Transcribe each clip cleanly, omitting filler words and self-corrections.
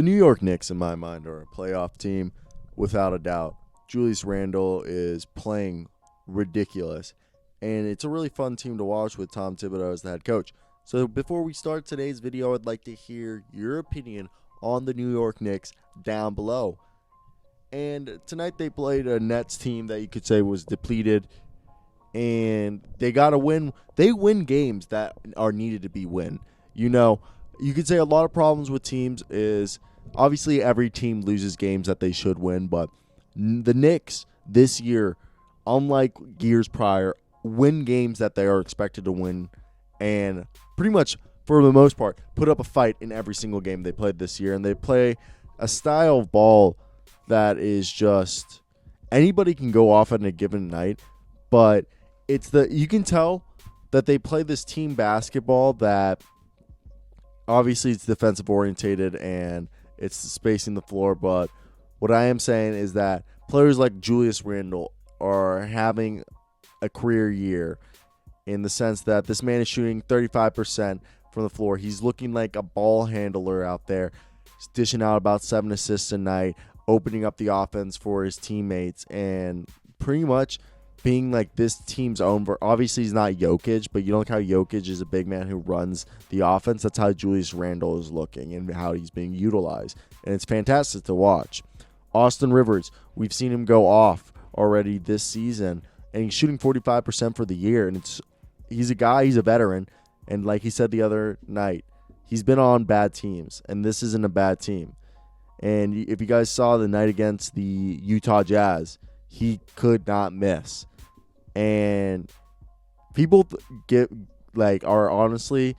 The New York Knicks, in my mind, are a playoff team without a doubt. Julius Randle is playing ridiculous, and it's a really fun team to watch with Tom Thibodeau as the head coach. So before we start today's video, I'd like to hear your opinion on the New York Knicks down below. And tonight they played a Nets team that you could say was depleted, and they got to win. They win games that are needed to be win. You know, you could say a lot of problems with teams is obviously every team loses games that they should win, but the Knicks this year, unlike years prior, win games that they are expected to win, and pretty much for the most part put up a fight in every single game they played this year. And they play a style of ball that is just anybody can go off on a given night, but you can tell that they play this team basketball that obviously it's defensive orientated and it's spacing the floor. But what I am saying is that players like Julius Randle are having a career year in the sense that this man is shooting 35% from the floor. He's looking like a ball handler out there. He's dishing out about 7 assists a night, opening up the offense for his teammates, and pretty much being like this team's own. Obviously, he's not Jokic, but you know how Jokic is a big man who runs the offense. That's how Julius Randle is looking and how he's being utilized. And it's fantastic to watch. Austin Rivers, we've seen him go off already this season, and he's shooting 45% for the year. And he's a veteran. And like he said the other night, he's been on bad teams, and this isn't a bad team. And if you guys saw the night against the Utah Jazz, he could not miss. And people are honestly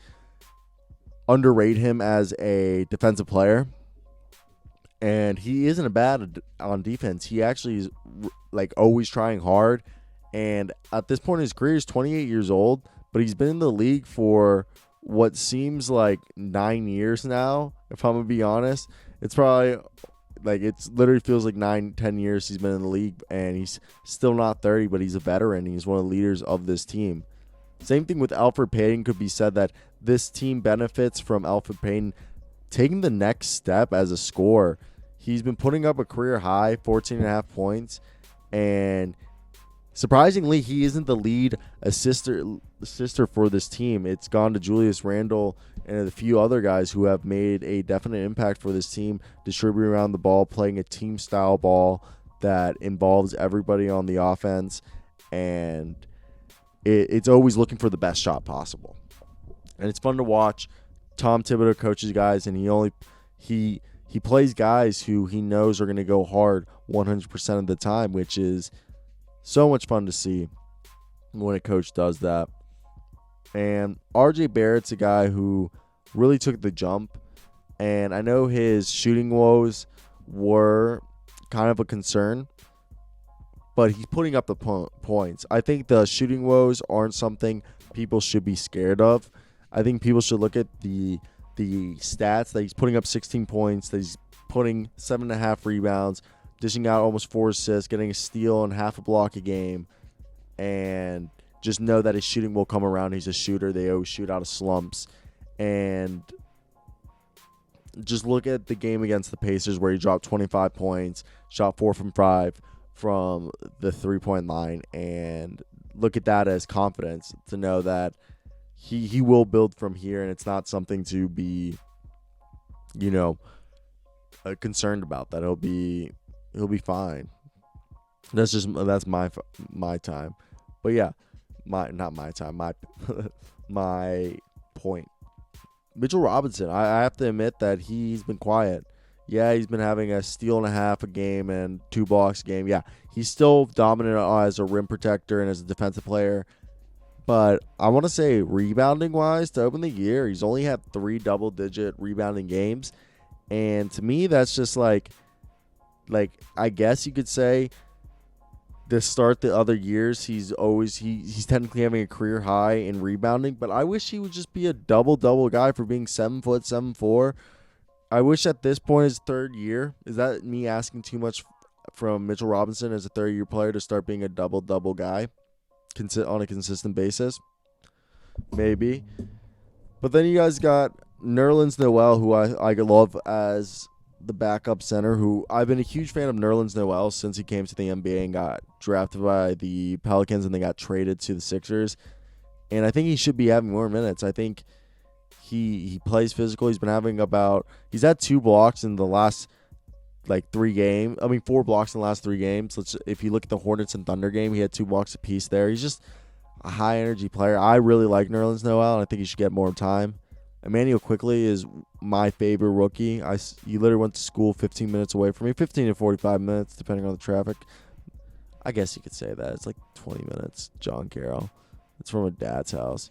underrate him as a defensive player. And he isn't a bad on defense. He actually is always trying hard. And at this point in his career, he's 28 years old, but he's been in the league for what seems like 9 years now, if I'm going to be honest. It's probably it literally feels like 9-10 years he's been in the league, and he's still not 30, but he's a veteran. He's one of the leaders of this team. Same thing with Elfrid Payton. Could be said that this team benefits from Elfrid Payton taking the next step as a scorer. He's been putting up a career high, 14.5 points, and surprisingly, he isn't the lead assister for this team. It's gone to Julius Randle and a few other guys who have made a definite impact for this team, distributing around the ball, playing a team-style ball that involves everybody on the offense, and it's always looking for the best shot possible. And it's fun to watch. Tom Thibodeau coaches guys, and he plays guys who he knows are going to go hard 100% of the time, which is so much fun to see when a coach does that. And RJ Barrett's a guy who really took the jump. And I know his shooting woes were kind of a concern, but he's putting up the points. I think the shooting woes aren't something people should be scared of. I think people should look at the stats that he's putting up 16 points, that he's putting 7.5 rebounds, dishing out almost 4 assists, getting a steal and half a block a game, and just know that his shooting will come around. He's a shooter. They always shoot out of slumps. And just look at the game against the Pacers where he dropped 25 points, shot 4 from 5 from the three-point line, and look at that as confidence to know that he will build from here, and it's not something to be, concerned about. That he'll be fine. That's my time. But yeah, my point. Mitchell Robinson, I have to admit that he's been quiet. Yeah, he's been having a steal and a half a game and 2 blocks a game. Yeah, he's still dominant as a rim protector and as a defensive player. But I want to say rebounding-wise, to open the year, he's only had 3 double-digit rebounding games. And to me, that's just like I guess you could say to start the other years, he's technically having a career high in rebounding. But I wish he would just be a double-double guy for being 7 foot, 7'4". I wish at this point, his third year, is that me asking too much from Mitchell Robinson as a third-year player to start being a double-double guy on a consistent basis? Maybe. But then you guys got Nerlens Noel, who I love as the backup center, who I've been a huge fan of Nerlens Noel since he came to the NBA and got drafted by the Pelicans and they got traded to the Sixers. And I think he should be having more minutes. I think he plays physical. He's had 2 blocks in the last 3 games. 4 blocks in the last 3 games. If you look at the Hornets and Thunder game, he had 2 blocks apiece there. He's just a high energy player. I really like Nerlens Noel, and I think he should get more time. Emmanuel Quickley is my favorite rookie. He literally went to school 15 minutes away from me, 15 to 45 minutes, depending on the traffic. I guess you could say that. It's 20 minutes, John Carroll. It's from a dad's house.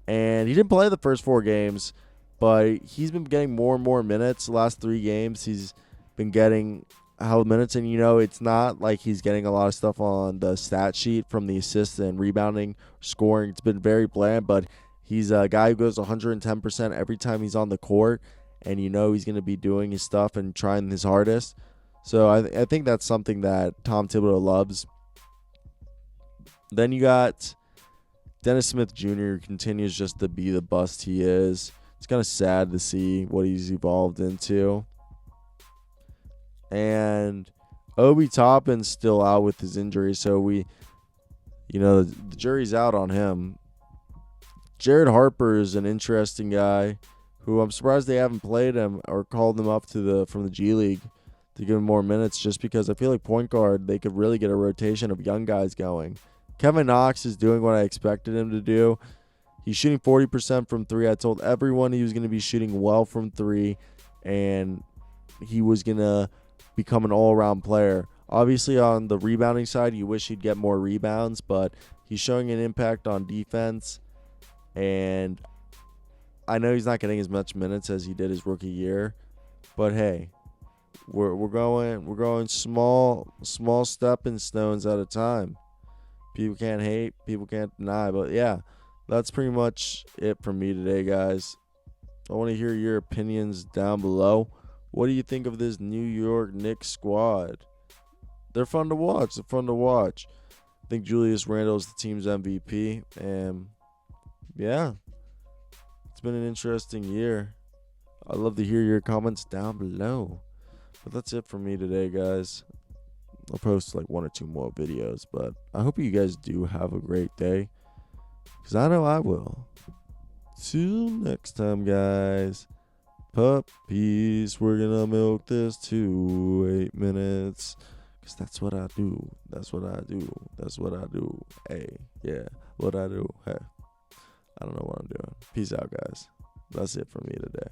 And he didn't play the first 4 games, but he's been getting more and more minutes. The last 3 games, he's been getting hell minutes. And, it's not like he's getting a lot of stuff on the stat sheet from the assists and rebounding, scoring. It's been very bland, but he's a guy who goes 110% every time he's on the court, and he's going to be doing his stuff and trying his hardest. So I think that's something that Tom Thibodeau loves. Then you got Dennis Smith Jr., who continues just to be the bust he is. It's kind of sad to see what he's evolved into. And Obi Toppin's still out with his injury, so the jury's out on him. Jared Harper is an interesting guy who I'm surprised they haven't played him or called him up from the G League to give him more minutes, just because I feel like point guard, they could really get a rotation of young guys going. Kevin Knox is doing what I expected him to do. He's shooting 40% from 3. I told everyone he was going to be shooting well from 3, and he was going to become an all-around player. Obviously, on the rebounding side, you wish he'd get more rebounds, but he's showing an impact on defense. And I know he's not getting as much minutes as he did his rookie year, but hey, we're going small stepping stones at a time. People can't hate, people can't deny, but yeah, that's pretty much it from me today, guys. I want to hear your opinions down below. What do you think of this New York Knicks squad? They're fun to watch. I think Julius Randle is the team's MVP, and yeah, it's been an interesting year. I'd love to hear your comments down below. But that's it for me today, guys. I'll post 1 or 2 more videos, but I hope you guys do have a great day, because I know I will. Till next time, guys. Puppies, we're gonna milk this to 8 minutes, because that's what I do. Hey, yeah, what I do. Hey. I don't know what I'm doing. Peace out, guys. That's it for me today.